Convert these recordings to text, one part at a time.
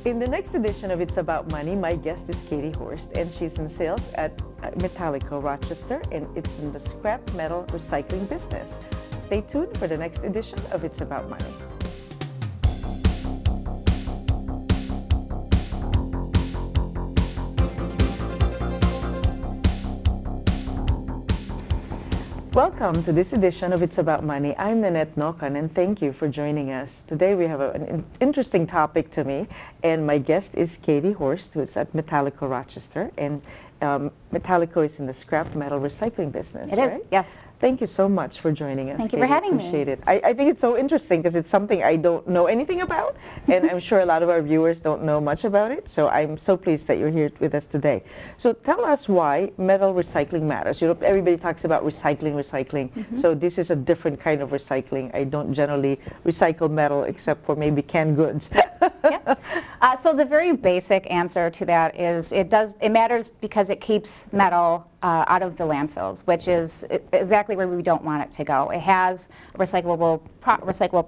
In the next edition of It's About Money, my guest is Katie Horst, and she's in sales at Metalico, Rochester, and it's in the scrap metal recycling business. Stay tuned for the next edition of It's About Money. Welcome to this edition of It's About Money. I'm Nannette Nocon, and thank you for joining us. Today we have an interesting topic to me, and my guest is Katie Horst, who's at Metalico Rochester, and Metalico is in the scrap metal recycling business, It right? is, yes. Thank you so much for joining us. Thank you for Katie. having me. Appreciate it. I think it's so interesting because it's something I don't know anything about, and I'm sure a lot of our viewers don't know much about it, so I'm so pleased that you're here with us today. So tell us why metal recycling matters. You know, everybody talks about recycling, so this is a different kind of recycling. I don't generally recycle metal except for maybe canned goods. So the very basic answer to that is it matters because it keeps metal out of the landfills, which is exactly where we don't want it to go. It has a recyclable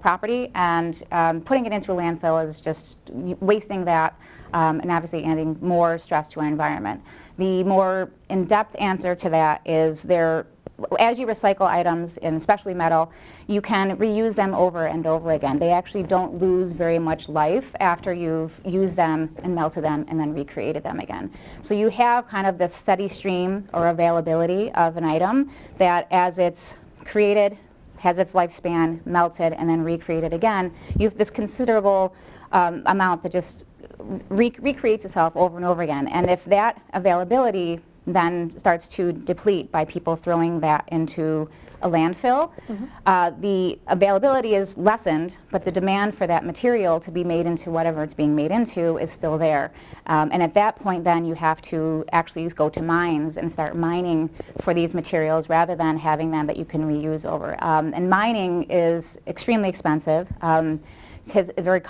property, and putting it into a landfill is just wasting that and obviously adding more stress to our environment. The more in-depth answer to that is as you recycle items, and especially metal, you can reuse them over and over again. They actually don't lose very much life after you've used them and melted them and then recreated them again. So you have kind of this steady stream or availability of an item that as it's created, has its lifespan, melted, and then recreated again, you have this considerable amount that just recreates itself over and over again. And if that availability then starts to deplete by people throwing that into a landfill, the availability is lessened, but the demand for that material to be made into whatever it's being made into is still there. And at that point then you have to actually go to mines and start mining for these materials rather than having them that you can reuse over. And mining is extremely expensive. It's very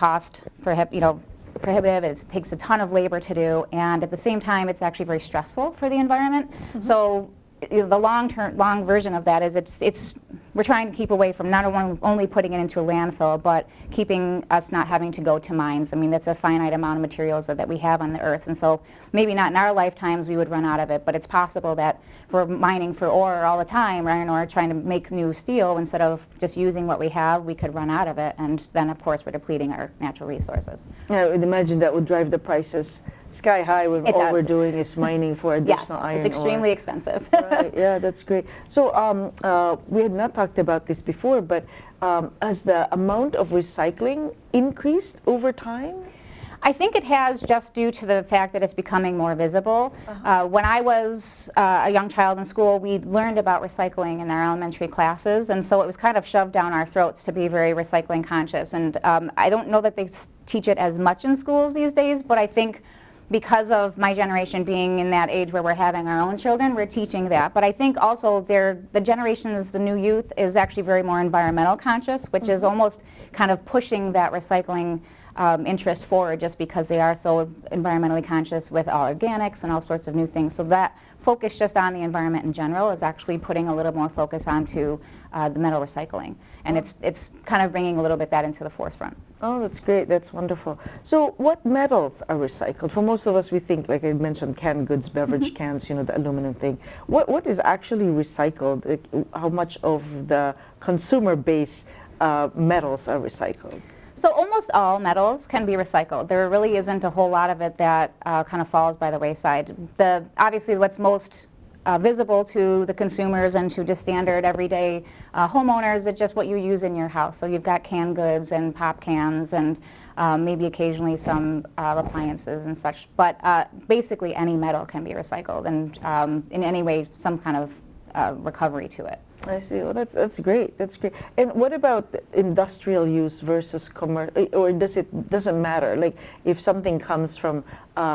prohibitive. It takes a ton of labor to do, and at the same time it's actually very stressful for the environment. So the long version of that is we're trying to keep away from not only putting it into a landfill, but keeping us not having to go to mines. I mean, that's a finite amount of materials that we have on the earth, and so maybe not in our lifetimes we would run out of it, but it's possible that if we're mining for ore all the time, iron ore, trying to make new steel, instead of just using what we have, we could run out of it, and then of course we're depleting our natural resources. I would imagine that would drive the prices sky high when all we're doing is mining for additional iron ore. Yes, it's extremely expensive. Right, yeah, that's great. So we had not talked about this before, but has the amount of recycling increased over time? I think it has, just due to the fact that it's becoming more visible. When I was a young child in school, we learned about recycling in our elementary classes, and so it was kind of shoved down our throats to be very recycling conscious. And I don't know that they teach it as much in schools these days, but I think because of my generation being in that age where we're having our own children, we're teaching that. But I think also the generations, the new youth, is actually very more environmental conscious, which is almost kind of pushing that recycling interest forward, just because they are so environmentally conscious with all organics and all sorts of new things. So that focus just on the environment in general is actually putting a little more focus onto the metal recycling. And it's kind of bringing a little bit that into the forefront. Oh, that's great. That's wonderful. So what metals are recycled? For most of us, we think, like I mentioned, canned goods, beverage cans, the aluminum thing. What is actually recycled? Like, how much of the consumer base metals are recycled? So almost all metals can be recycled. There really isn't a whole lot of it that kind of falls by the wayside. Obviously what's most visible to the consumers and to just standard everyday homeowners is just what you use in your house. So you've got canned goods and pop cans and maybe occasionally some appliances and such. But basically any metal can be recycled, and in any way some kind of recovery to it. I see. Well, that's great. That's great. And what about industrial use versus commercial? Or doesn't matter? Like if something comes from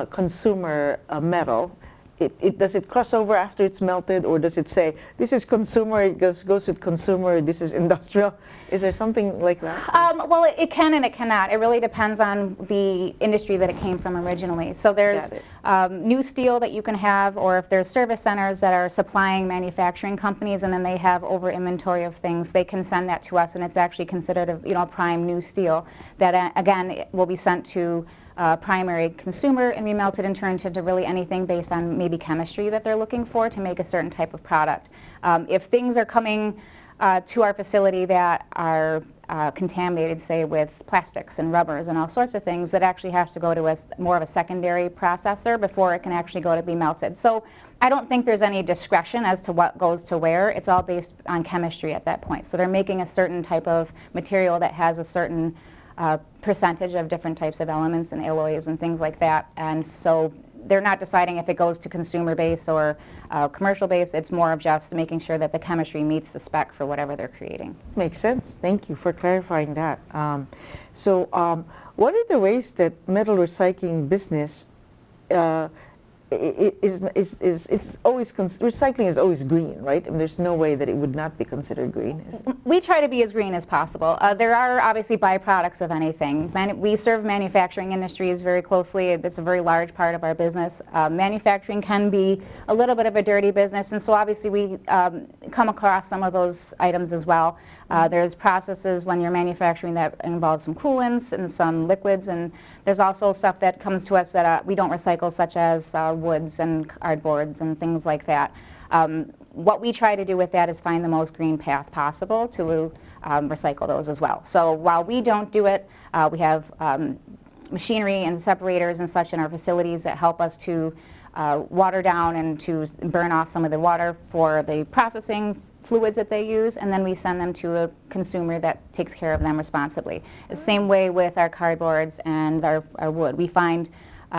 consumer metal, does it cross over after it's melted, or does it say this is consumer, it goes with consumer, this is industrial? Is there something like that? Well, it can and it cannot. It really depends on the industry that it came from originally. So there's new steel that you can have, or if there's service centers that are supplying manufacturing companies and then they have over inventory of things, they can send that to us, and it's actually considered a prime new steel that again will be sent to primary consumer and be melted and turned into really anything based on maybe chemistry that they're looking for to make a certain type of product. If things are coming to our facility that are contaminated, say, with plastics and rubbers and all sorts of things, that actually has to go to more of a secondary processor before it can actually go to be melted. So I don't think there's any discretion as to what goes to where. It's all based on chemistry at that point. So they're making a certain type of material that has a certain percentage of different types of elements and alloys and things like that. And so they're not deciding if it goes to consumer base or commercial base. It's more of just making sure that the chemistry meets the spec for whatever they're creating. Makes sense. Thank you for clarifying that. What are the ways that metal recycling business it's always recycling is always green, right? And there's no way that it would not be considered green, is it? We try to be as green as possible. There are obviously byproducts of anything. We serve manufacturing industries very closely. It's a very large part of our business. Manufacturing can be a little bit of a dirty business, and so obviously we come across some of those items as well. There's processes when you're manufacturing that involve some coolants and some liquids, and there's also stuff that comes to us that we don't recycle, such as woods and cardboards and things like that. What we try to do with that is find the most green path possible to recycle those as well. So while we don't do it, we have machinery and separators and such in our facilities that help us to water down and to burn off some of the water for the processing fluids that they use, and then we send them to a consumer that takes care of them responsibly. The same way with our cardboards and our wood. We find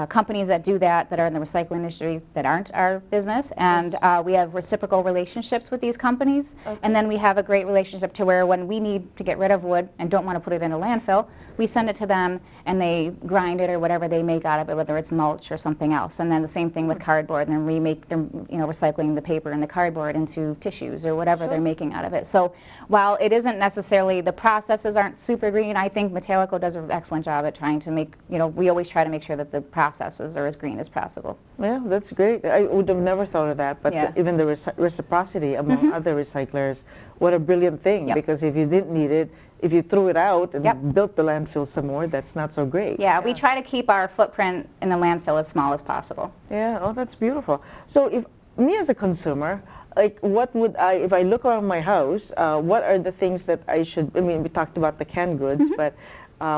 companies that do that are in the recycling industry that aren't our business, and we have reciprocal relationships with these companies. Okay. And then we have a great relationship to where when we need to get rid of wood and don't want to put it in a landfill, we send it to them and they grind it or whatever they make out of it, whether it's mulch or something else. And then the same thing with cardboard, and then we make them, recycling the paper and the cardboard into tissues or whatever they're making out of it. So while it isn't necessarily, the processes aren't super green, I think Metalico does an excellent job at trying to make, we always try to make sure that the processes are as green as possible. Yeah, that's great. I would have never thought of that, but even the reciprocity among other recyclers, what a brilliant thing, because if you didn't need it, if you threw it out and built the landfill some more, that's not so great. Yeah, we try to keep our footprint in the landfill as small as possible. Yeah, oh, that's beautiful. So if me as a consumer, like what would if I look around my house, what are the things that I should, we talked about the canned goods, but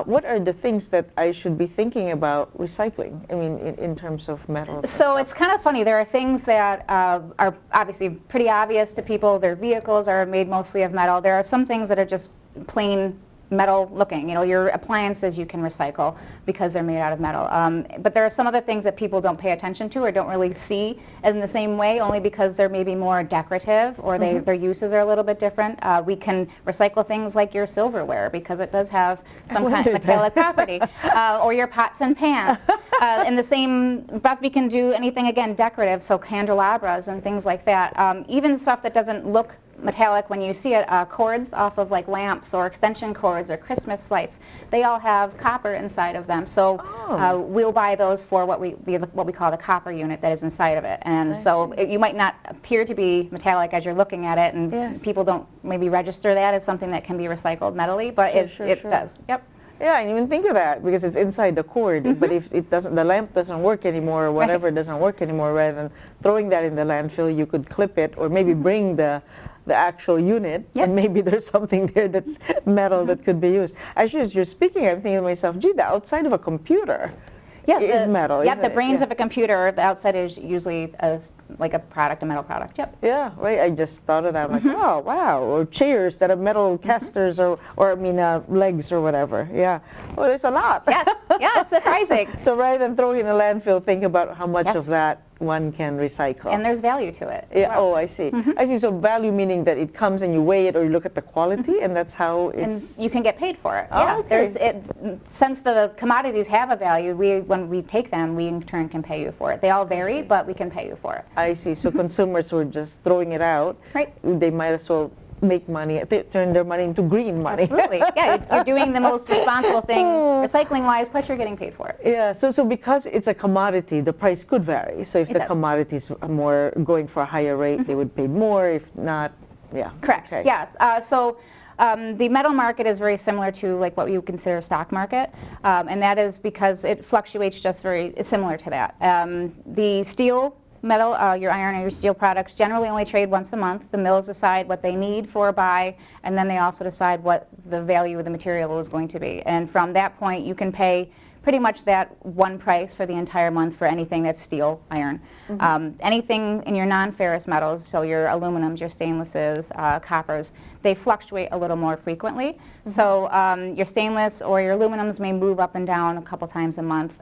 what are the things that I should be thinking about recycling? In terms of metals. So it's kind of funny. There are things that are obviously pretty obvious to people. Their vehicles are made mostly of metal. There are some things that are just plain metal looking. Your appliances you can recycle because they're made out of metal. But there are some other things that people don't pay attention to or don't really see in the same way, only because they're maybe more decorative or their uses are a little bit different. We can recycle things like your silverware because it does have some kind of metallic property, or your pots and pans. In the same breath, we can do anything, again, decorative, so candelabras and things like that. Even stuff that doesn't look metallic when you see it, cords off of like lamps or extension cords or Christmas lights, they all have copper inside of them. So we'll buy those for what we call the copper unit that is inside of it. And you might not appear to be metallic as you're looking at it, and people don't maybe register that as something that can be recycled metally, but it does. Yep. Yeah, I didn't even think of that because it's inside the cord. But if it doesn't, the lamp doesn't work anymore, or whatever doesn't work anymore, rather than throwing that in the landfill, you could clip it or maybe bring the actual unit, and maybe there's something there that's metal that could be used. Actually, as you're speaking, I'm thinking to myself, gee, the outside of a computer is metal. Yeah, the brains of a computer, the outside is usually like a metal product. Yep. Yeah, right. I just thought of that. I'm like, oh, wow. Or chairs that are metal casters or legs or whatever. Yeah. Oh, there's a lot. Yes. Yeah, it's surprising. So rather than throwing in a landfill, think about how much of that one can recycle. And there's value to it. Yeah. Well. Oh, I see. I see. So value meaning that it comes and you weigh it or you look at the quality, and that's how it's. And you can get paid for it. Oh, okay. Since the commodities have a value, when we take them, we in turn can pay you for it. They all vary, but we can pay you for it. I see. So consumers who are just throwing it out, they might as well make money, turn their money into green money. Absolutely. Yeah, you're doing the most responsible thing recycling-wise, plus you're getting paid for it. Yeah, so because it's a commodity, the price could vary. So if the commodities are more going for a higher rate, they would pay more. If not, Correct, yes. So The metal market is very similar to like what we would consider a stock market, and that is because it fluctuates just very similar to that. The steel, metal, your iron and your steel products generally only trade once a month. The mills decide what they need for a buy, and then they also decide what the value of the material is going to be. And from that point, you can pay pretty much that one price for the entire month for anything that's steel, iron. Anything in your non-ferrous metals, so your aluminums, your stainlesses, coppers, they fluctuate a little more frequently. So your stainless or your aluminums may move up and down a couple times a month.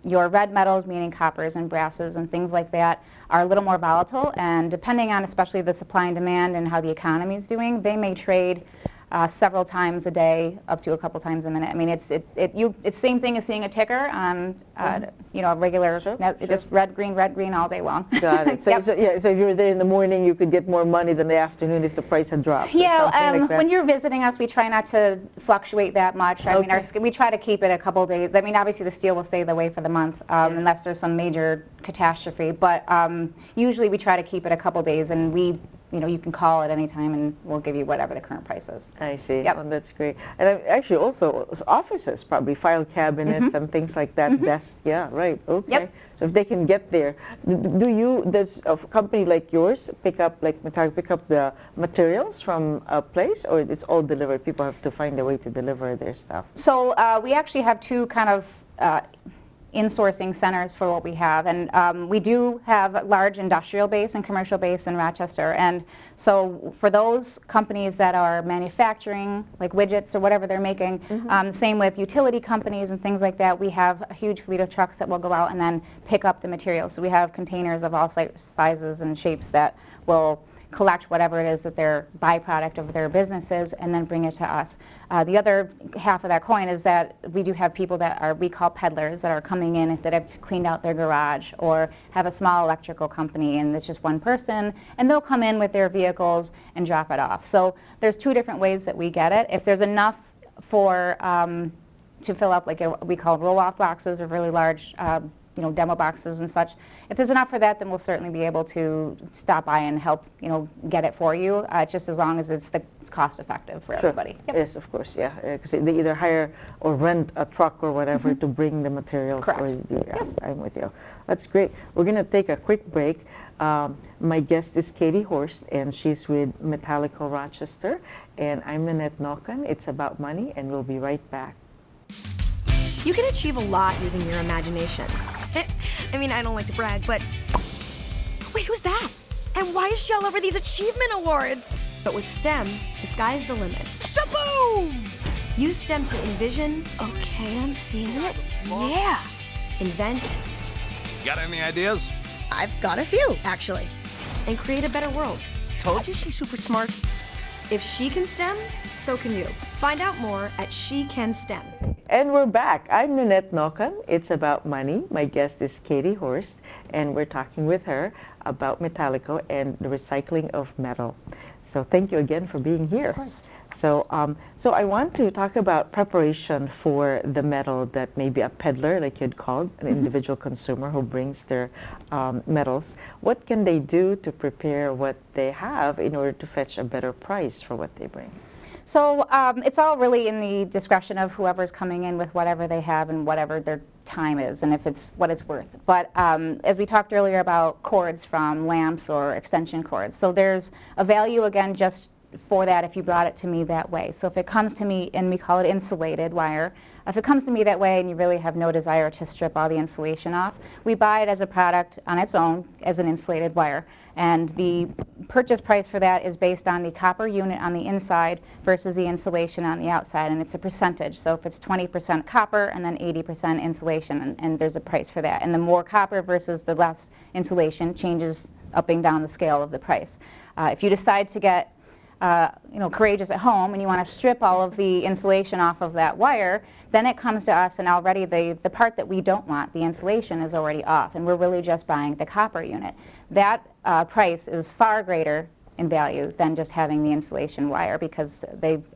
Your red metals, meaning coppers and brasses and things like that, are a little more volatile, and depending on especially the supply and demand and how the economy is doing, they may trade several times a day, up to a couple times a minute. I mean, it's the same thing as seeing a ticker on a regular, just red, green all day long. Got it. So, Yep. so if you were there in the morning, you could get more money than the afternoon if the price had dropped. Or Yeah, something like that. when you're visiting us, we try not to fluctuate that much. I mean, we try to keep it a couple days. I mean, obviously the steel will stay the way for the month unless there's some major catastrophe. But usually we try to keep it a couple days, and you can call at any time and we'll give you whatever the current price is. I see. Yep. Oh, that's great. And actually also offices, probably file cabinets and things like that. Desks. Yeah, right. Okay. Yep. So if they can get there, does a company like yours pick up the materials from a place, or it's all delivered? People have to find a way to deliver their stuff. So we actually have two kind of insourcing centers for what we have, and we do have a large industrial base and commercial base in Rochester, and so for those companies that are manufacturing like widgets or whatever they're making, same with utility companies and things like that, we have a huge fleet of trucks that will go out and then pick up the materials. So we have containers of all sizes and shapes that will collect whatever it is that their byproduct of their business is and then bring it to us. The other half of that coin is that we do have people that we call peddlers that are coming in that have cleaned out their garage or have a small electrical company and it's just one person, and they'll come in with their vehicles and drop it off. So there's two different ways that we get it. If there's enough for to fill up, like we call roll-off boxes or really large demo boxes and such. If there's enough for that, then we'll certainly be able to stop by and help, get it for you, just as long as it's cost effective for everybody. Yep. Yes, of course, yeah. Because they either hire or rent a truck or whatever to bring the materials. Correct. Or yes, I'm with you. That's great. We're going to take a quick break. My guest is Katie Horst, and she's with Metalico Rochester. And I'm Nannette Nocon. It's about money, and we'll be right back. You can achieve a lot using your imagination. I mean, I don't like to brag, but... Wait, who's that? And why is she all over these achievement awards? But with STEM, the sky's the limit. Shaboom! Use STEM to envision... Okay, I'm seeing it. Yeah. Invent... Got any ideas? I've got a few, actually. And create a better world. Told you she's super smart. If she can STEM, so can you. Find out more at She Can STEM. And we're back. I'm Nannette Nocon. It's about money. My guest is Katie Horst, and we're talking with her about Metalico and the recycling of metal. So thank you again for being here. Of course. So I want to talk about preparation for the metal that maybe a peddler, like you'd called, an individual consumer who brings their metals. What can they do to prepare what they have in order to fetch a better price for what they bring? So it's all really in the discretion of whoever's coming in with whatever they have and whatever their time is and if it's what it's worth. But as we talked earlier about cords from lamps or extension cords, so there's a value again just for that if you brought it to me that way. So if it comes to me, and we call it insulated wire, if it comes to me that way and you really have no desire to strip all the insulation off, we buy it as a product on its own as an insulated wire. And the purchase price for that is based on the copper unit on the inside versus the insulation on the outside, and it's a percentage. So if it's 20% copper and then 80% insulation, and there's a price for that. And the more copper versus the less insulation changes up and down the scale of the price. If you decide to get courageous at home and you want to strip all of the insulation off of that wire, then it comes to us and already the part that we don't want, the insulation, is already off, and we're really just buying the copper unit. That price is far greater in value than just having the insulation wire, because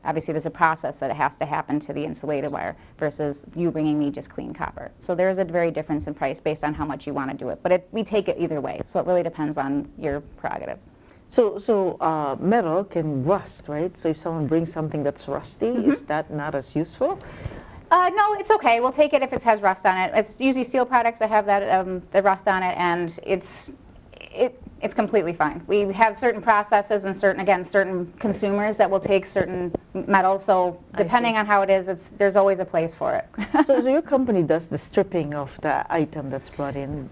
obviously there's a process that has to happen to the insulated wire versus you bringing me just clean copper. So there's a very difference in price based on how much you want to do it. But we take it either way, so it really depends on your prerogative. So metal can rust, right? So if someone brings something that's rusty, is that not as useful? No, it's okay. We'll take it if it has rust on it. It's usually steel products that have that the rust on it, and it's completely fine. We have certain processes and certain consumers that will take certain metals. So depending on how it is, there's always a place for it. So your company does the stripping of the item that's brought in.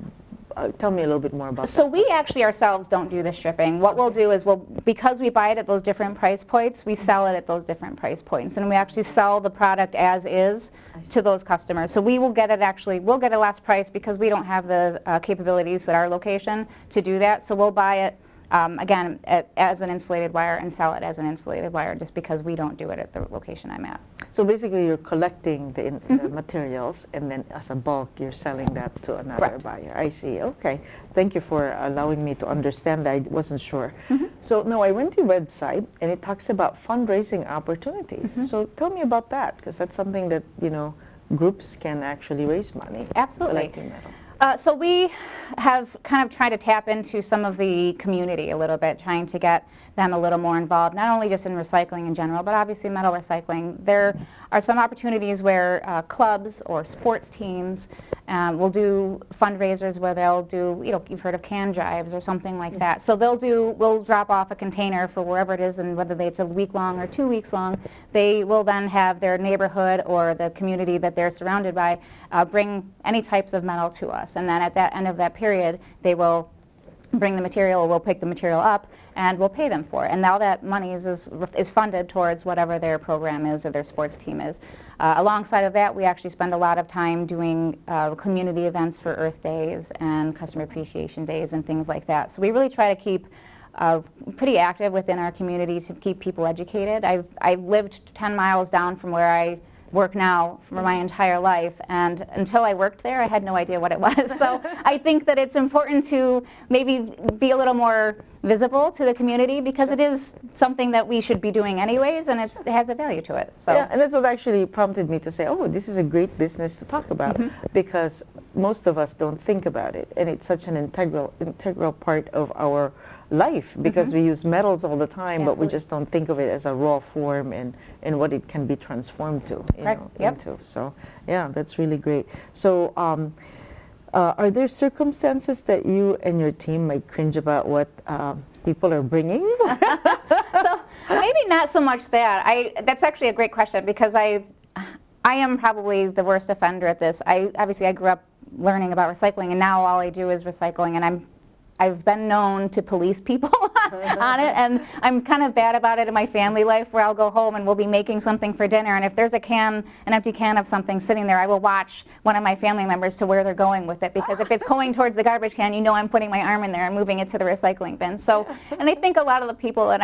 Tell me a little bit more about that. So we actually ourselves don't do the stripping. What we'll do is because we buy it at those different price points, we sell it at those different price points, and we actually sell the product as is to those customers. So we'll get a less price because we don't have the capabilities at our location to do that. So we'll buy it again as an insulated wire and sell it as an insulated wire, just because we don't do it at the location I'm at. So basically you're collecting the materials, and then as a bulk you're selling that to another Correct. buyer. I see. Okay. Thank you for allowing me to understand that. I wasn't sure. So now I went to your website and it talks about fundraising opportunities. So tell me about that, because that's something that, groups can actually raise money. Absolutely. Collecting metal. So we have kind of tried to tap into some of the community a little bit, trying to get them a little more involved, not only just in recycling in general, but obviously metal recycling. There are some opportunities where clubs or sports teams will do fundraisers where they'll do, you've heard of can drives or something like that. So we'll drop off a container for wherever it is, and whether it's a week long or 2 weeks long, they will then have their neighborhood or the community that they're surrounded by bring any types of metal to us. And then at that end of that period, they will bring the material, or we'll pick the material up, and we'll pay them for it. And now that money is funded towards whatever their program is or their sports team is. Alongside of that, we actually spend a lot of time doing community events for Earth Days and Customer Appreciation Days and things like that. So we really try to keep pretty active within our community to keep people educated. I lived 10 miles down from where I work now for my entire life, and until I worked there I had no idea what it was. So I think that it's important to maybe be a little more visible to the community, because it is something that we should be doing anyways, and it has a value to it. So yeah, and that's what actually prompted me to say, oh, this is a great business to talk about, because most of us don't think about it, and it's such an integral part of our life, because we use metals all the time. Absolutely. But we just don't think of it as a raw form and what it can be transformed to, into. So yeah, that's really great. So are there circumstances that you and your team might cringe about what people are bringing? So maybe not so much that. That's actually a great question, because I am probably the worst offender at this. Obviously I grew up learning about recycling, and now all I do is recycling, and I've been known to police people on it, and I'm kind of bad about it in my family life, where I'll go home and we'll be making something for dinner, and if there's an empty can of something sitting there, I will watch one of my family members to where they're going with it, because if it's going towards the garbage can, I'm putting my arm in there and moving it to the recycling bin. So, and I think a lot of the people in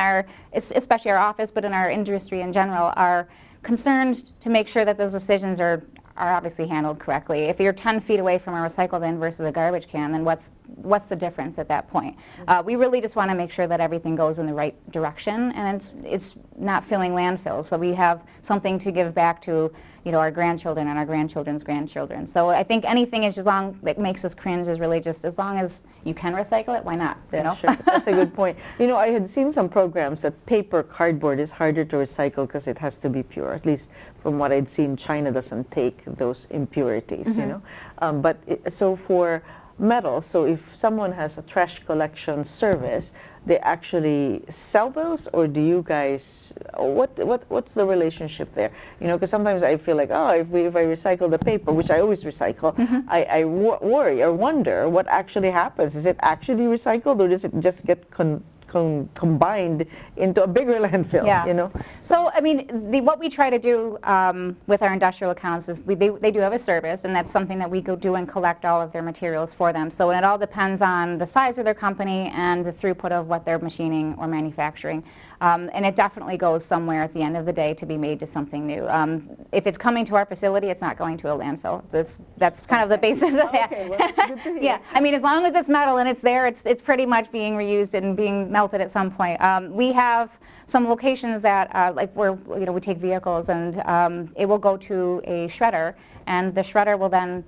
especially our office, but in our industry in general, are concerned to make sure that those decisions are obviously handled correctly. If you're 10 feet away from a recycle bin versus a garbage can, then what's the difference at that point? We really just want to make sure that everything goes in the right direction, and it's not filling landfills. So we have something to give back to our grandchildren and our grandchildren's grandchildren. So I think anything is that makes us cringe is really just, as long as you can recycle it, why not? Yeah, sure. That's a good point. I had seen some programs that paper cardboard is harder to recycle because it has to be pure. At least from what I'd seen, China doesn't take those impurities. So for metal, so if someone has a trash collection service, they actually sell those, or do you guys, what's the relationship there? Because sometimes I feel like, if I recycle the paper, which I always recycle, I worry or wonder what actually happens. Is it actually recycled, or does it just get combined into a bigger landfill? Yeah. So what we try to do with our industrial accounts is they do have a service, and that's something that we go do and collect all of their materials for them. So it all depends on the size of their company and the throughput of what they're machining or manufacturing. And it definitely goes somewhere at the end of the day to be made to something new. If it's coming to our facility, it's not going to a landfill. That's kind of the basis of that. Okay, well, that's good to hear. Yeah, as long as it's metal and it's there, it's pretty much being reused and being melted at some point. We have some locations that like where we take vehicles, and it will go to a shredder, and the shredder will then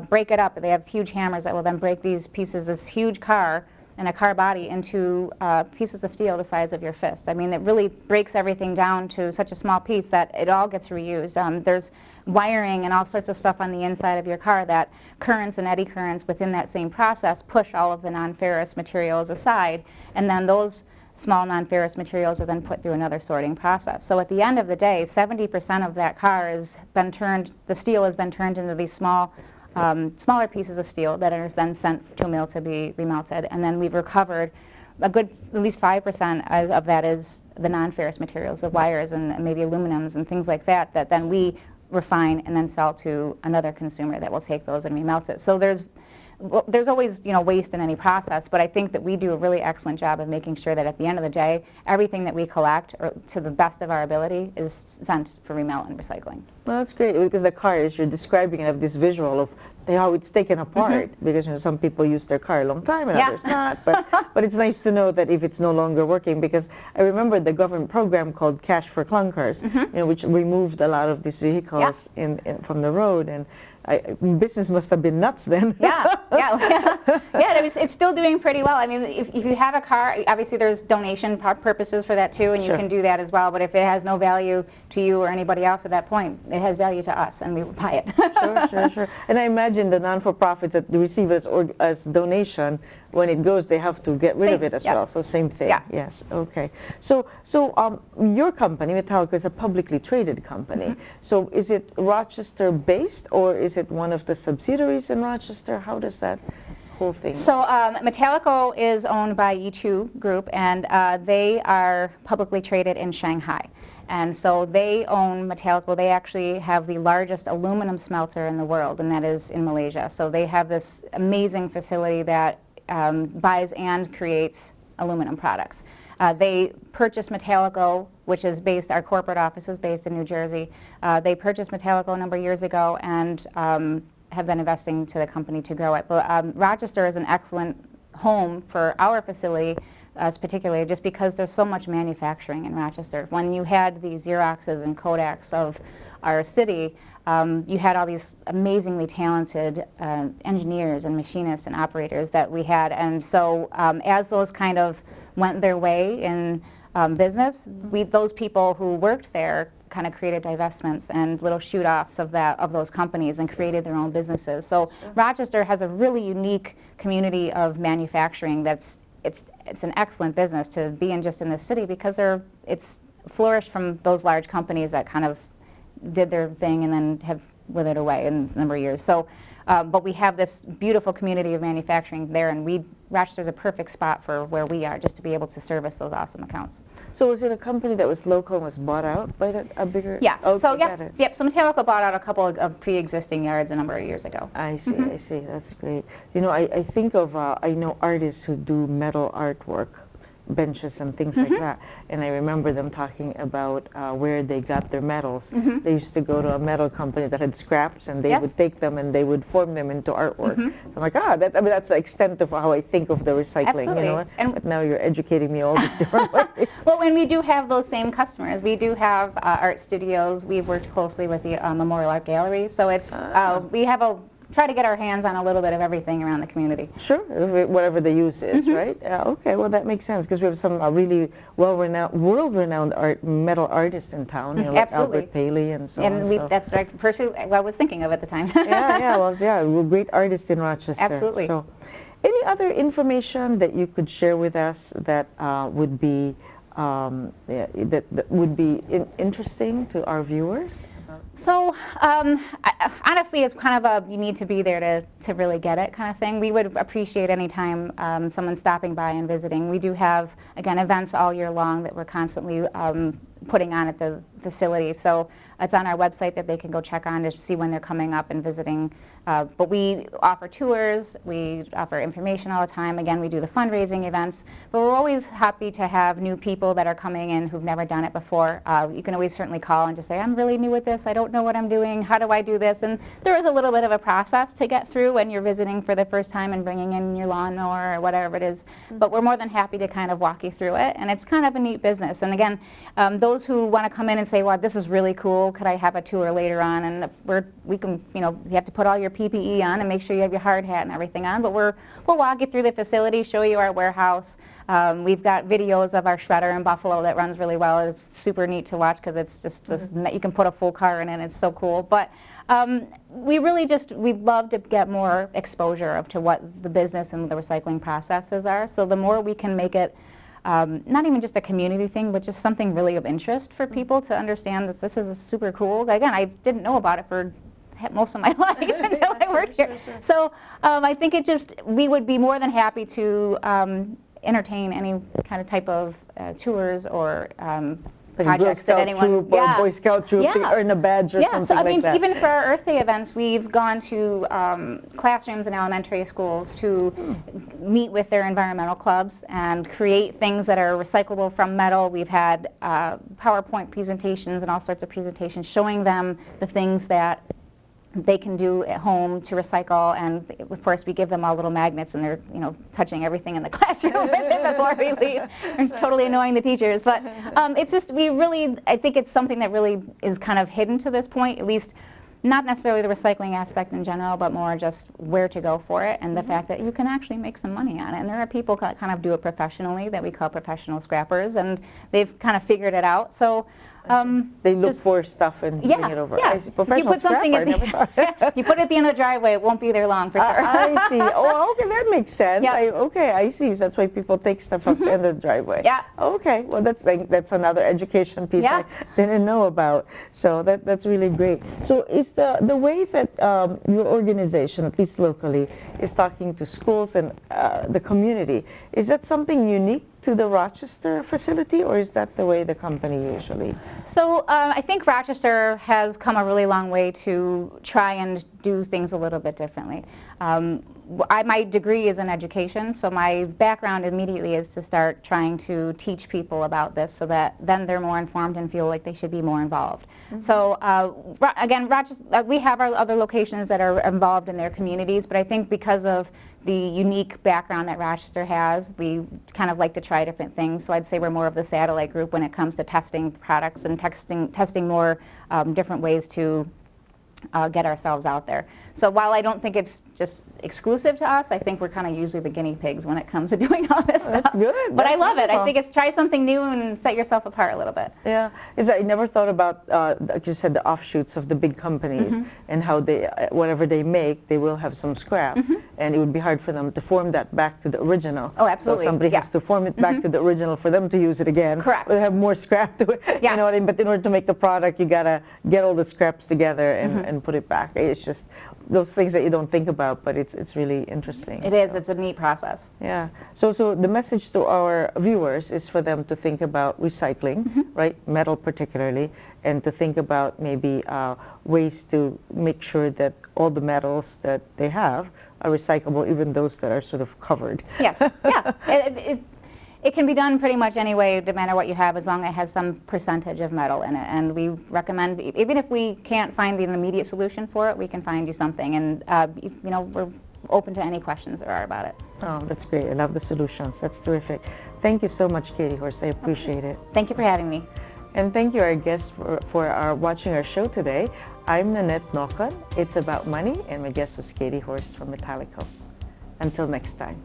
break it up. They have huge hammers that will then break these pieces, this huge car, and a car body into pieces of steel the size of your fist. I mean, it really breaks everything down to such a small piece that it all gets reused. There's wiring and all sorts of stuff on the inside of your car that currents and eddy currents within that same process push all of the non-ferrous materials aside, and then those small non-ferrous materials are then put through another sorting process. So at the end of the day, 70% of that car has been turned, the steel has been turned into these small, smaller pieces of steel that are then sent to a mill to be remelted, and then we've recovered a good, at least 5% of that is the non-ferrous materials, the wires and maybe aluminums and things like that, that then we refine and then sell to another consumer that will take those and remelt it. So there's always, you know, waste in any process, but I think that we do a really excellent job of making sure that at the end of the day, everything that we collect, or to the best of our ability, is sent for remelt and recycling. Well, that's great, because the car, as you're describing it, have this visual of how it's taken apart, because, you know, some people use their car a long time and others not, but it's nice to know that if it's no longer working, because I remember the government program called Cash for Clunkers, you know, which removed a lot of these vehicles from the road, and business must have been nuts then. It's still doing pretty well. I mean, if you have a car, obviously there's donation purposes for that too, and you can do that as well, but if it has no value to you or anybody else at that point, it has value to us, and we will buy it. Sure. And I imagine the non-for-profits that receive as donation, when it goes, they have to get rid of it as well. So same thing. Yes. Okay. So your company, Metalico, is a publicly traded company. So is it Rochester based, or is it one of the subsidiaries in Rochester? How does that whole thing? So Metalico is owned by Yichu Group, and they are publicly traded in Shanghai. And so they own Metalico. They actually have the largest aluminum smelter in the world, and that is in Malaysia. So they have this amazing facility that buys and creates aluminum products. They purchased Metalico, which is based, our corporate office is based in New Jersey. They purchased Metalico a number of years ago and have been investing to the company to grow it. But Rochester is an excellent home for our facility, particularly just because there's so much manufacturing in Rochester. When you had the Xeroxes and Kodaks of our city, you had all these amazingly talented engineers and machinists and operators that we had, and so as those kind of went their way in business, those people who worked there kind of created divestments and little shoot-offs of those companies and created their own businesses. So Rochester has a really unique community of manufacturing that's it's an excellent business to be in just in this city, because it's flourished from those large companies that kind of did their thing and then have withered away in a number of years. So, but we have this beautiful community of manufacturing there, and Rochester's a perfect spot for where we are, just to be able to service those awesome accounts. So was it a company that was local and was bought out by a bigger? Yes. Okay, So So Metalico bought out a couple of pre-existing yards a number of years ago. I see. I see. That's great. You know, I think of I know artists who do metal artwork, benches and things like that, and I remember them talking about where they got their metals. They used to go to a metal company that had scraps, and they would take them and they would form them into artwork. I'm like, that's the extent of how I think of the recycling. Absolutely. You know, but now you're educating me all these different ways. Well, when we do have those same customers, we do have art studios. We've worked closely with the Memorial Art Gallery, so it's we have try to get our hands on a little bit of everything around the community. Sure, whatever the use is, right? Okay, well that makes sense, because we have some really world-renowned metal artists in town, you know, like Albert Paley and so on. And that's right, personally, I was thinking of at the time. We're great artists in Rochester. Absolutely. So, any other information that you could share with us that would be interesting to our viewers? So honestly, it's kind of you need to be there to really get it kind of thing. We would appreciate any time someone stopping by and visiting. We do have, again, events all year long that we're constantly putting on at the facility. So it's on our website that they can go check on to see when they're coming up and visiting. But we offer tours, we offer information all the time. Again, we do the fundraising events, but we're always happy to have new people that are coming in who've never done it before. You can always certainly call and just say, I'm really new at this, I don't know what I'm doing, how do I do this? And there is a little bit of a process to get through when you're visiting for the first time and bringing in your lawnmower or whatever it is. But we're more than happy to kind of walk you through it, and it's kind of a neat business. And again, those who want to come in and say, "Wow, this is really cool. Could I have a tour later on?" And we can, you have to put all your PPE on and make sure you have your hard hat and everything on. But we'll walk you through the facility, show you our warehouse. We've got videos of our shredder in Buffalo that runs really well. It's super neat to watch because it's just this. You can put a full car in it. It's so cool. But we'd love to get more exposure to what the business and the recycling processes are. So the more we can make it not even just a community thing, but just something really of interest for people to understand that this is super cool. Again, I didn't know about it for most of my life until I worked here. So I think we would be more than happy to entertain any kind of type of tours or projects that anyone, troop or Boy Scout troop, they earn a badge or something so I mean, like that. even for our Earth Day events, we've gone to classrooms in elementary schools to meet with their environmental clubs and create things that are recyclable from metal. We've had PowerPoint presentations and all sorts of presentations showing them the things that they can do at home to recycle, and of course we give them all little magnets, and they're touching everything in the classroom with it before we leave. They're totally annoying the teachers, but it's just I think it's something that really is kind of hidden to this point, at least not necessarily the recycling aspect in general, but more just where to go for it and the fact that you can actually make some money on it. And there are people that kind of do it professionally that we call professional scrappers, and they've kind of figured it out. So they look for stuff and bring it over. Yeah. I see. Professional scrapper, I never thought. You put it at the end of the driveway, it won't be there long for sure. I see. Oh, okay, that makes sense. Yep. Okay, I see. So that's why people take stuff up the end of the driveway. Yeah. Okay, well that's another education piece I didn't know about. So that's really great. So is the way that your organization, at least locally, is talking to schools and the community, is that something unique to the Rochester facility, or is that the way the company usually? So I think Rochester has come a really long way to try and do things a little bit differently. My degree is in education, so my background immediately is to start trying to teach people about this so that then they're more informed and feel like they should be more involved. So again, Rochester, we have our other locations that are involved in their communities, but I think because of the unique background that Rochester has, we kind of like to try different things. So I'd say we're more of the satellite group when it comes to testing products and testing more different ways to get ourselves out there. So while I don't think it's just exclusive to us, I think we're kind of usually the guinea pigs when it comes to doing all this stuff. That's good. But I love it. I wonderful. think it's try something new and set yourself apart a little bit. Yeah, I never thought about, like you said, the offshoots of the big companies and how they, whatever they make, they will have some scrap, and it would be hard for them to form that back to the original. Oh, absolutely. So somebody has to form it back to the original for them to use it again. Correct. They have more scrap to it. You Yes. know what I mean? But in order to make the product, you gotta get all the scraps together and put it back. It's just those things that you don't think about, but it's really interesting. It is. It's a neat process. Yeah. So the message to our viewers is for them to think about recycling, right? Metal particularly, and to think about maybe ways to make sure that all the metals that they have are recyclable, even those that are sort of covered. Yes. Yeah. It can be done pretty much any way, no matter what you have, as long as it has some percentage of metal in it. And we recommend, even if we can't find the immediate solution for it, we can find you something. And we're open to any questions there are about it. Oh, that's great. I love the solutions. That's terrific. Thank you so much, Katie Horst. I appreciate it. Thank you for having me. And thank you, our guests, for watching our show today. I'm Nannette Nocon. It's about money, and my guest was Katie Horst from Metalico. Until next time.